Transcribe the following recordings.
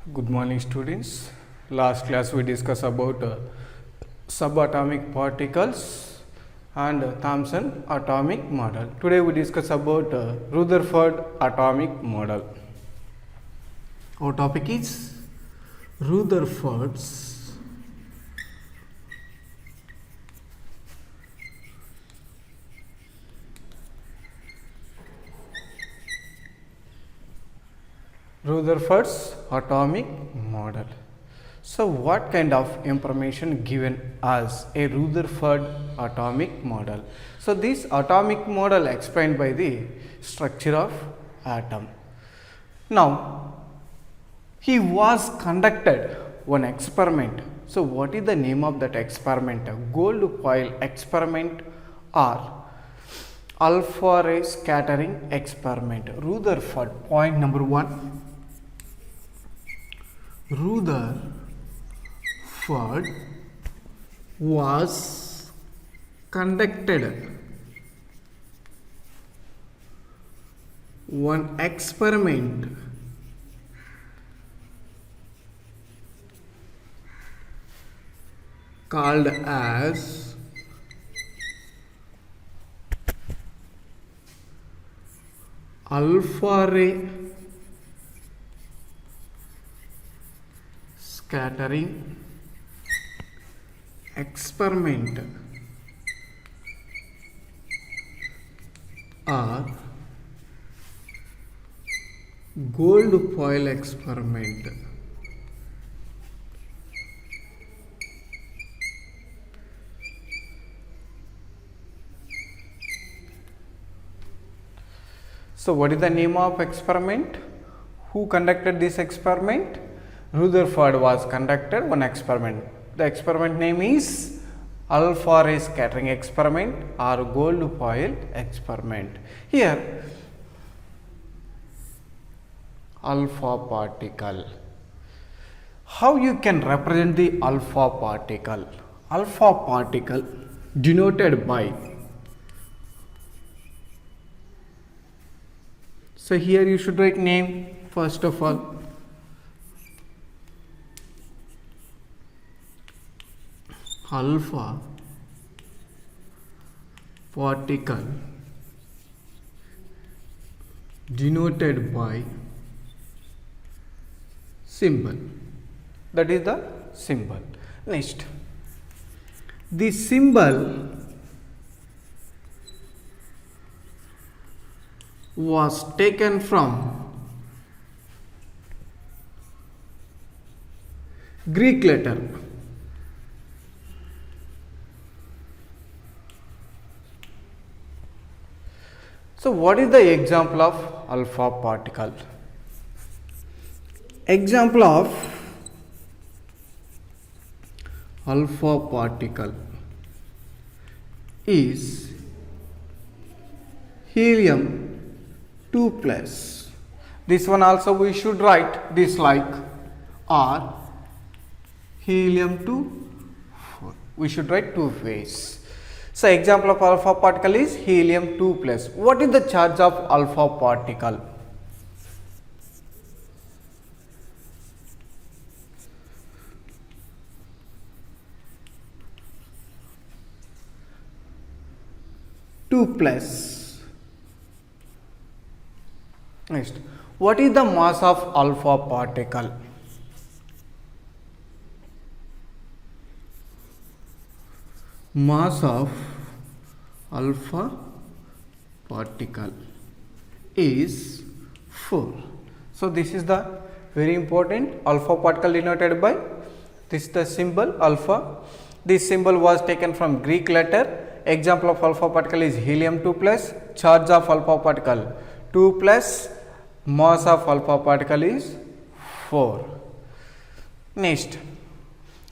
Good morning, students. Last class we discussed about subatomic particles and Thomson atomic model. Today we discuss about Rutherford atomic model. Our topic is Rutherford's atomic model. So, what kind of information given as a Rutherford atomic model? So, this atomic model explained by the structure of atom. Now, he was conducted one experiment. So, what is the name of that experiment? Gold foil experiment or alpha ray scattering experiment. Rutherford, point number 1. Rutherford was conducted one experiment called as alpha ray scattering experiment or gold foil experiment. So, what is the name of experiment? Who conducted this experiment? Rutherford was conducted one experiment. The experiment name is alpha ray scattering experiment or gold foil experiment. Here, alpha particle. How you can represent the alpha particle? Alpha particle denoted by. So here you should write name first of all. Alpha particle denoted by symbol. That is the symbol. Next, the symbol was taken from Greek letter. So, what is the example of alpha particle? Example of alpha particle is helium 2 plus. This one also we should write this like or helium 2 4. We should write two ways. So, example of alpha particle is helium 2 plus. What is the charge of alpha particle? Two plus. Next, what is the mass of alpha particle? Mass of alpha particle is 4. So, this is the very important alpha particle denoted by this is the symbol alpha. This symbol was taken from Greek letter. Example of alpha particle is helium 2 plus. Charge of alpha particle 2 plus. Mass of alpha particle is 4. Next.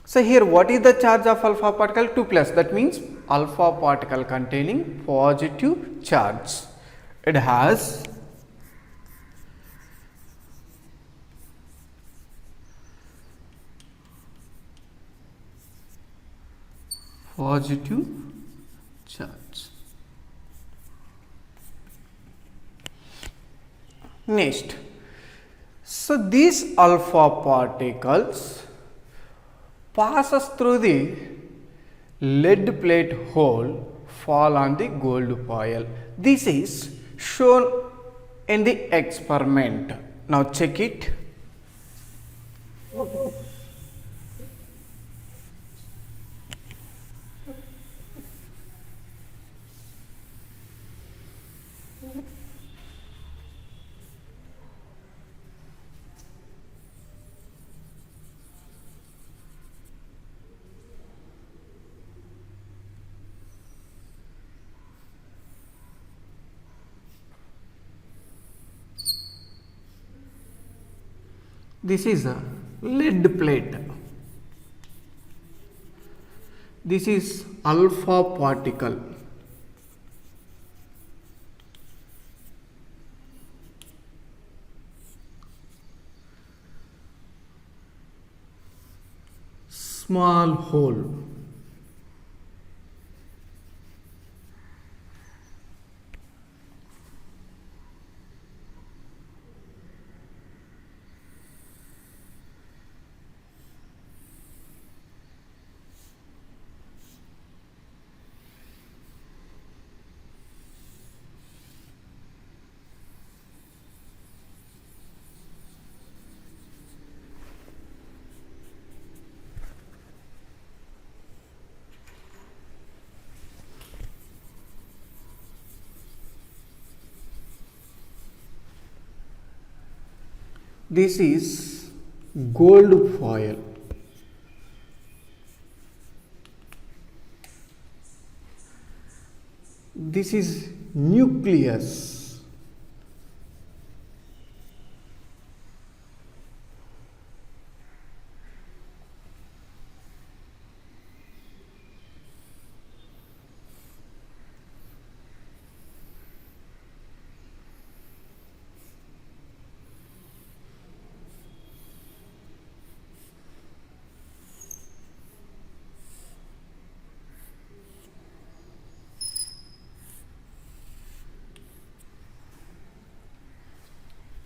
So, here what is the charge of alpha particle? 2 plus, that means alpha particle containing positive charge. It has positive charge. Next, So these alpha particles passes through the lead plate hole, fall on the gold foil. This is shown in the experiment. Now check it. This is a lead plate. This is alpha particle. Small hole. This is gold foil. This is nucleus.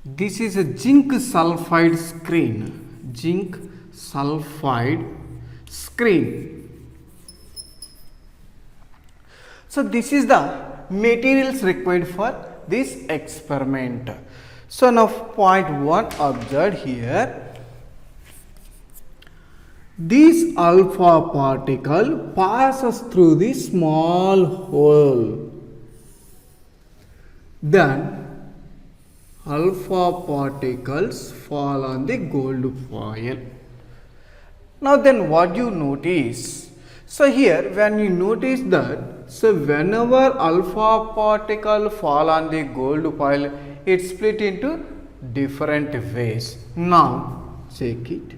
This is a zinc sulfide screen. Zinc sulfide screen. So this is the materials required for this experiment. So now point 1 observed here. This alpha particle passes through the small hole. Then alpha particles fall on the gold foil. Now then what you notice? So here when you notice that, so whenever alpha particle fall on the gold foil, it split into different ways. Now check it.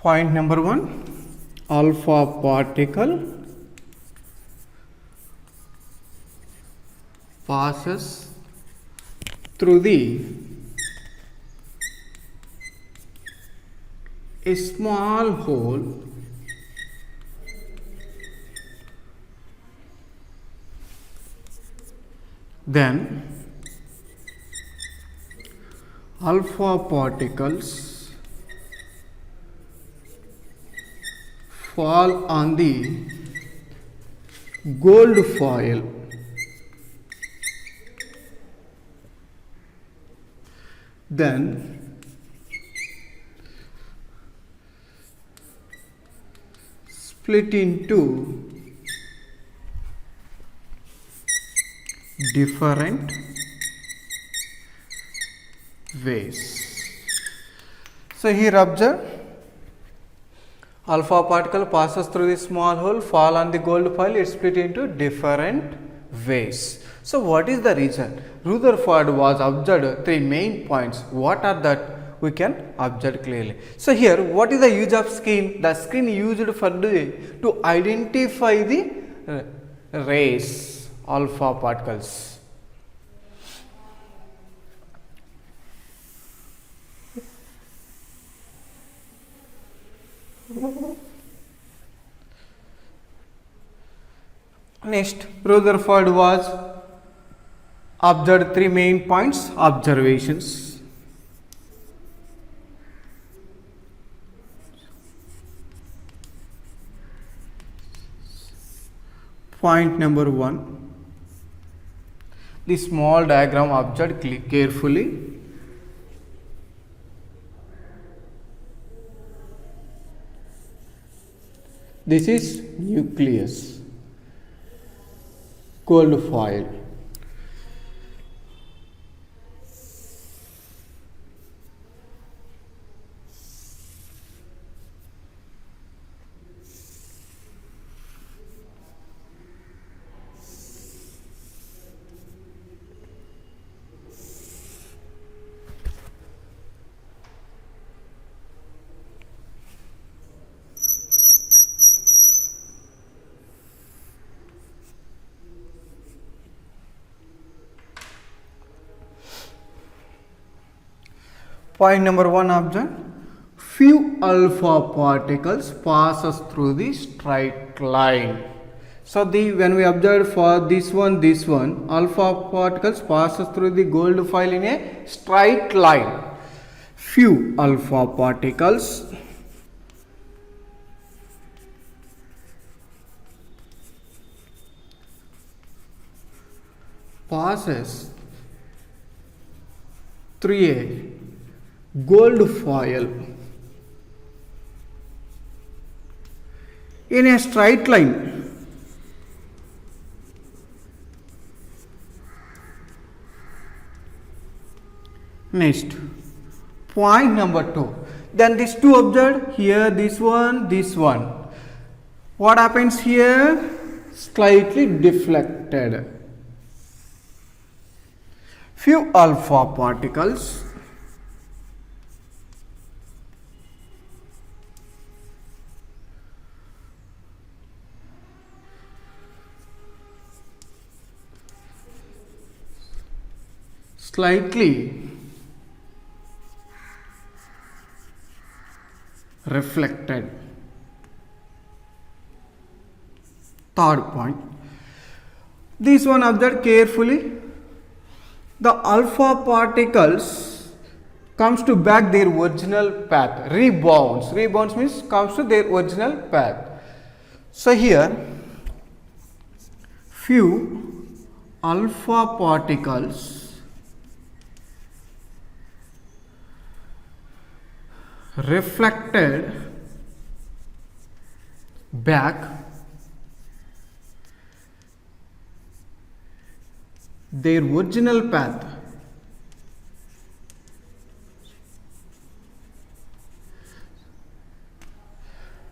Point number 1, alpha particle passes through a small hole. Then alpha particles fall on the gold foil. Then split into different ways. So here observe, alpha particle passes through the small hole, fall on the gold foil, it split into different ways. So what is the reason? Rutherford was observed 3 main points. What are that? we can observe clearly. So here, what is the use of screen? The screen used for to identify the rays, alpha particles. Next, Rutherford was observed 3 main points observations. Point number 1, the small diagram observed carefully. This is nucleus, gold foil. Point number 1, observe, few alpha particles passes through the straight line. So when we observe for this one, alpha particles passes through the gold foil in a straight line. Few alpha particles passes through a gold foil in a straight line. Next, point number 2. Then these two observed here, this one. What happens here? Slightly deflected. Few alpha particles slightly reflected. Third point, this one observe carefully. The alpha particles comes to back their original path, rebounds means comes to their original path. So here few alpha particles reflected back their original path.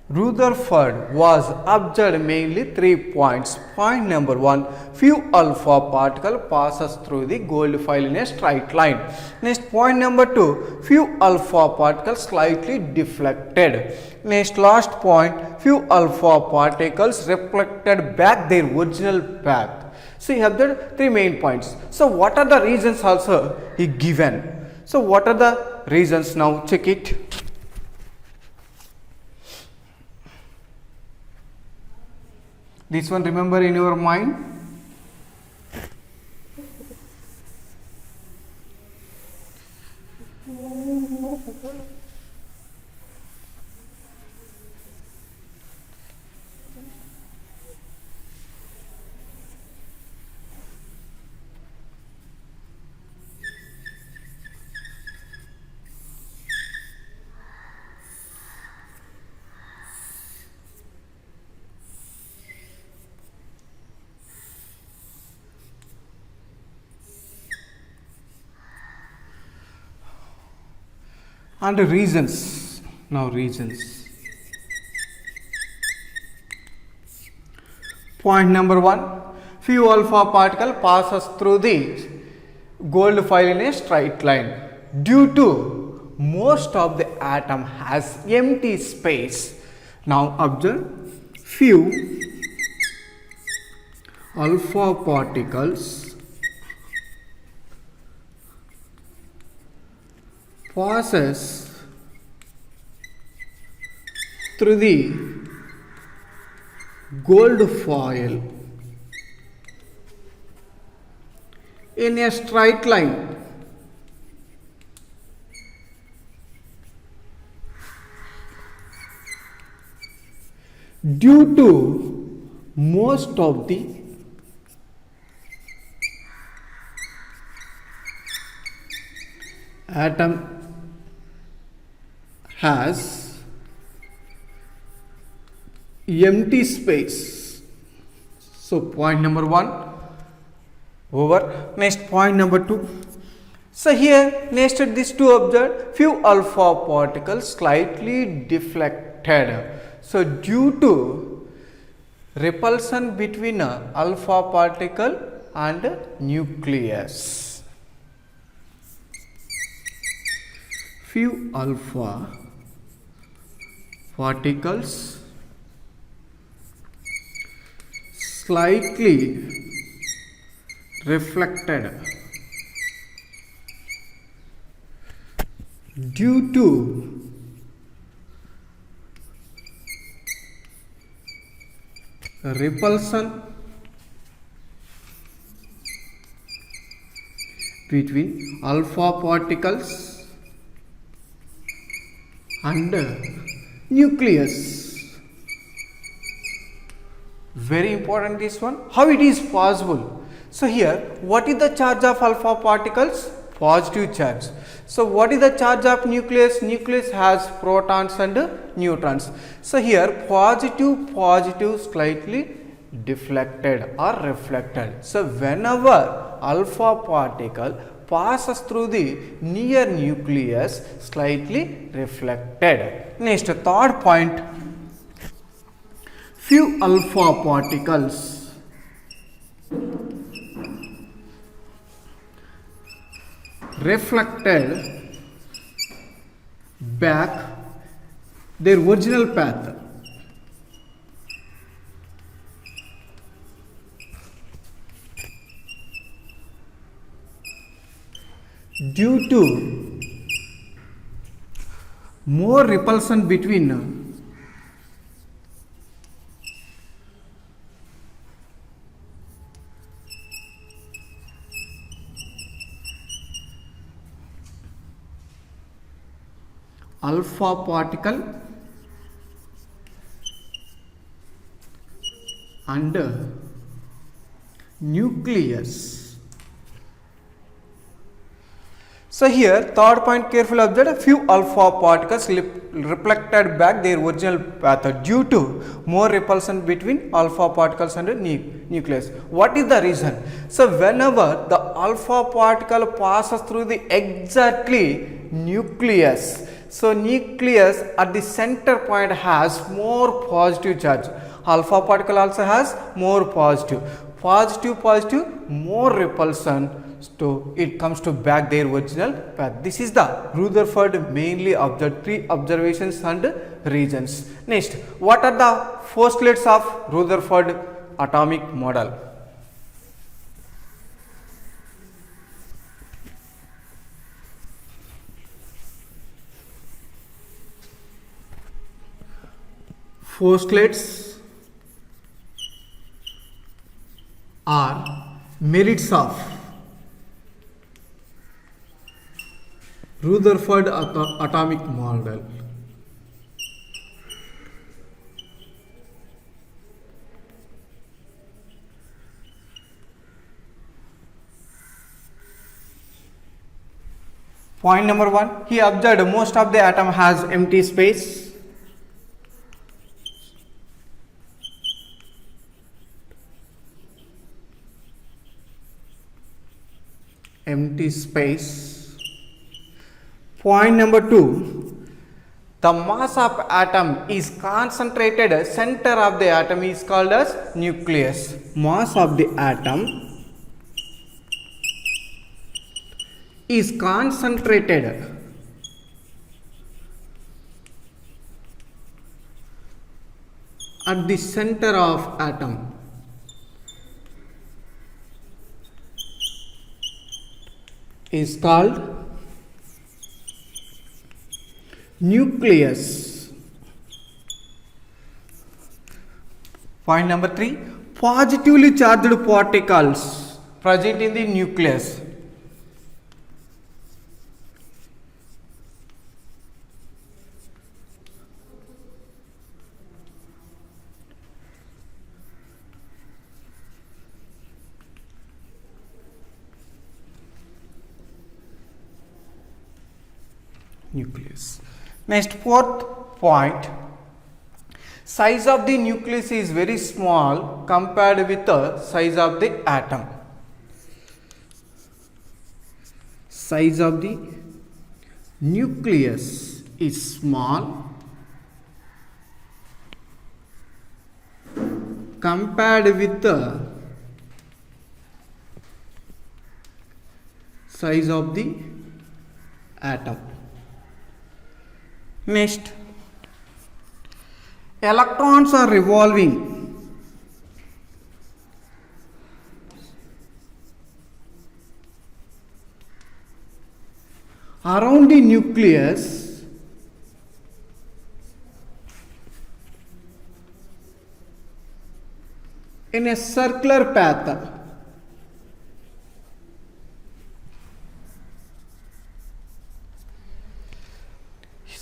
Rutherford was observed mainly 3 points. Point number 1, few alpha particle passes through the gold foil in a straight line. Next, point number 2, few alpha particles slightly deflected. Next, last point, few alpha particles reflected back their original path. So you have the 3 main points. So what are the reasons also he given? So what are the reasons now? Check it. This one remember in your mind. And reasons. Now reasons. Point number 1, few alpha particle passes through the gold foil in a straight line due to most of the atom has empty space. Now observe, few alpha particles passes through the gold foil in a straight line. Due to most of the atom has empty space. So point number 1 over. Next point number 2. So here next these two observed, few alpha particles slightly deflected. So due to repulsion between alpha particle and nucleus, few alpha particles slightly reflected due to repulsion between alpha particles and nucleus. Very important this one. How it is possible? So here, what is the charge of alpha particles? Positive charge. So what is the charge of nucleus? Nucleus has protons and neutrons. So here positive slightly deflected or reflected. So whenever alpha particle passes through the near nucleus, slightly reflected. Next, third point, few alpha particles reflected back their original path. Due to more repulsion between alpha particle and nucleus. So here third point, carefully observe, a few alpha particles reflected back their original path due to more repulsion between alpha particles and nucleus. What is the reason? So whenever the alpha particle passes through the exactly nucleus, so nucleus at the center point has more positive charge. Alpha particle also has more positive, more repulsion. So it comes to back their original path. This is the Rutherford mainly observed 3 observations and regions. Next, what are the postulates of Rutherford atomic model? Postulates are merits of Rutherford atomic model. Point number 1, he observed most of the atom has empty space. Empty space. Point number 2, the mass of atom is concentrated, center of the atom is called as nucleus. Mass of the atom is concentrated at the center of atom is called nucleus. Point number 3, positively charged particles present in the nucleus. Nucleus. Next, fourth point, size of the nucleus is very small compared with the size of the atom. Size of the nucleus is small compared with the size of the atom. Next, electrons are revolving around the nucleus in a circular path.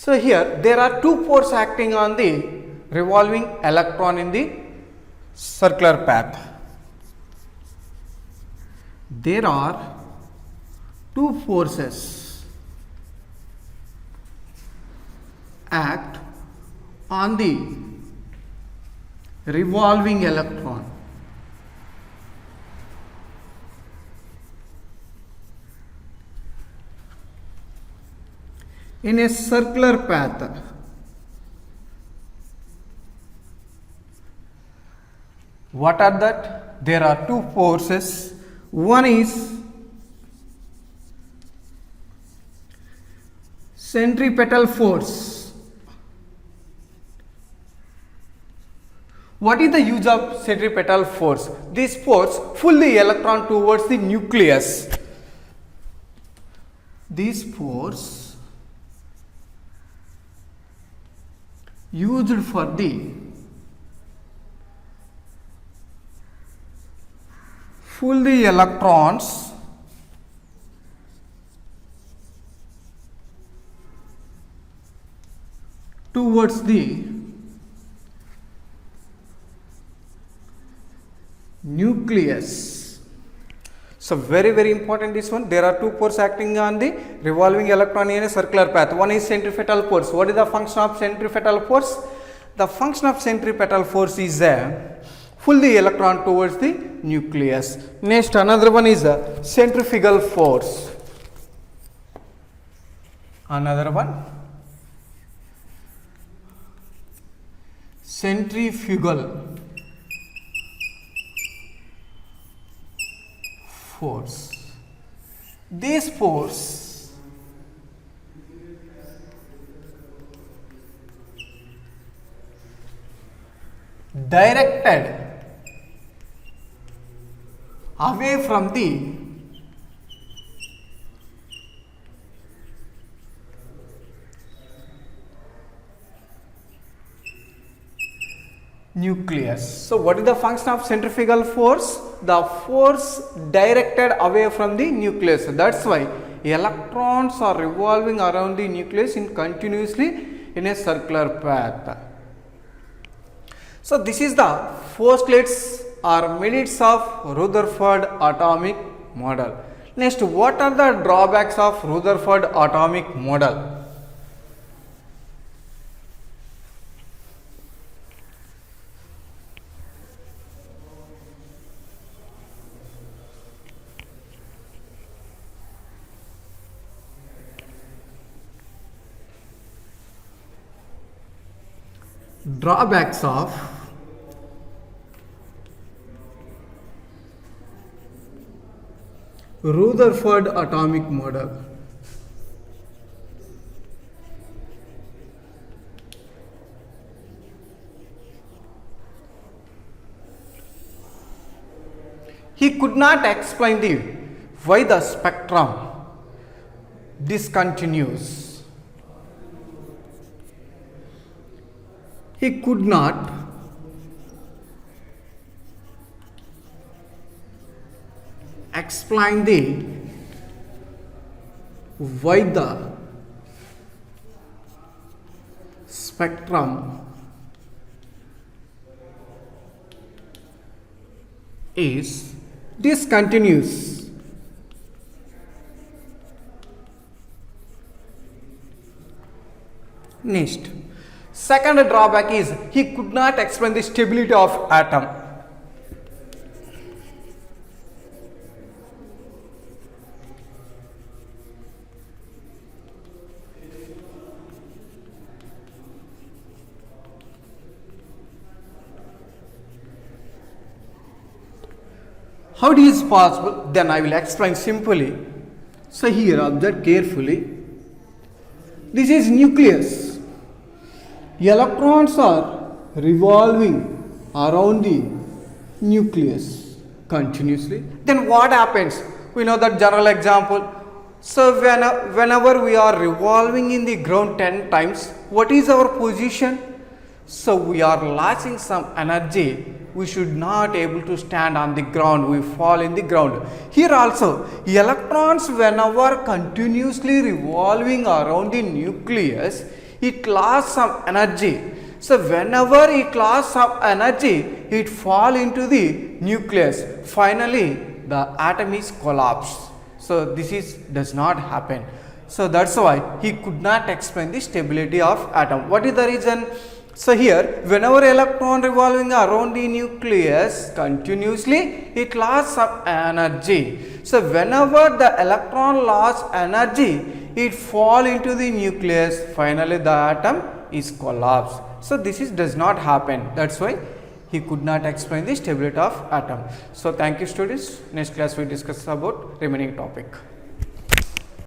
So here there are two forces acting on the revolving electron in the circular path. There are two forces act on the revolving electron. In a circular path. What are that? There are two forces. One is centripetal force. What is the use of centripetal force? This force pulls the electron towards the nucleus. This force used for the pull the electrons towards the nucleus. So very important this one. There are two forces acting on the revolving electron in a circular path. One is centripetal force. What is the function of centripetal force? The function of centripetal force is pull the electron towards the nucleus. Next, another one is centrifugal force. Another one, centrifugal force. This force directed away from the nucleus. So what is the function of centrifugal force? The force directed away from the nucleus. That's why electrons are revolving around the nucleus continuously in a circular path. So this is the forstlets or merits of Rutherford atomic model. Next, what are the drawbacks of Rutherford atomic model? Drawbacks of Rutherford atomic model. he could not explain the why the spectrum discontinues. He could not explain the why the spectrum is discontinuous. Next, second drawback is he could not explain the stability of atom. How it is possible? Then I will explain simply. So here observe carefully. This is nucleus. Electrons are revolving around the nucleus continuously. Then what happens? We know that general example. So whenever we are revolving in the ground 10 times, what is our position? So we are losing some energy. We should not able to stand on the ground. We fall in the ground. Here also, electrons whenever continuously revolving around the nucleus, it lost some energy. So whenever it lost some energy, it fall into the nucleus. Finally, the atom is collapsed. So this does not happen. So that's why he could not explain the stability of atom. What is the reason? So here, whenever electron revolving around the nucleus continuously, it lost some energy. So whenever the electron lost energy, it fall into the nucleus. Finally, the atom is collapsed. So does not happen. That's why he could not explain the stability of atom. So thank you, students. Next class we discuss about remaining topic.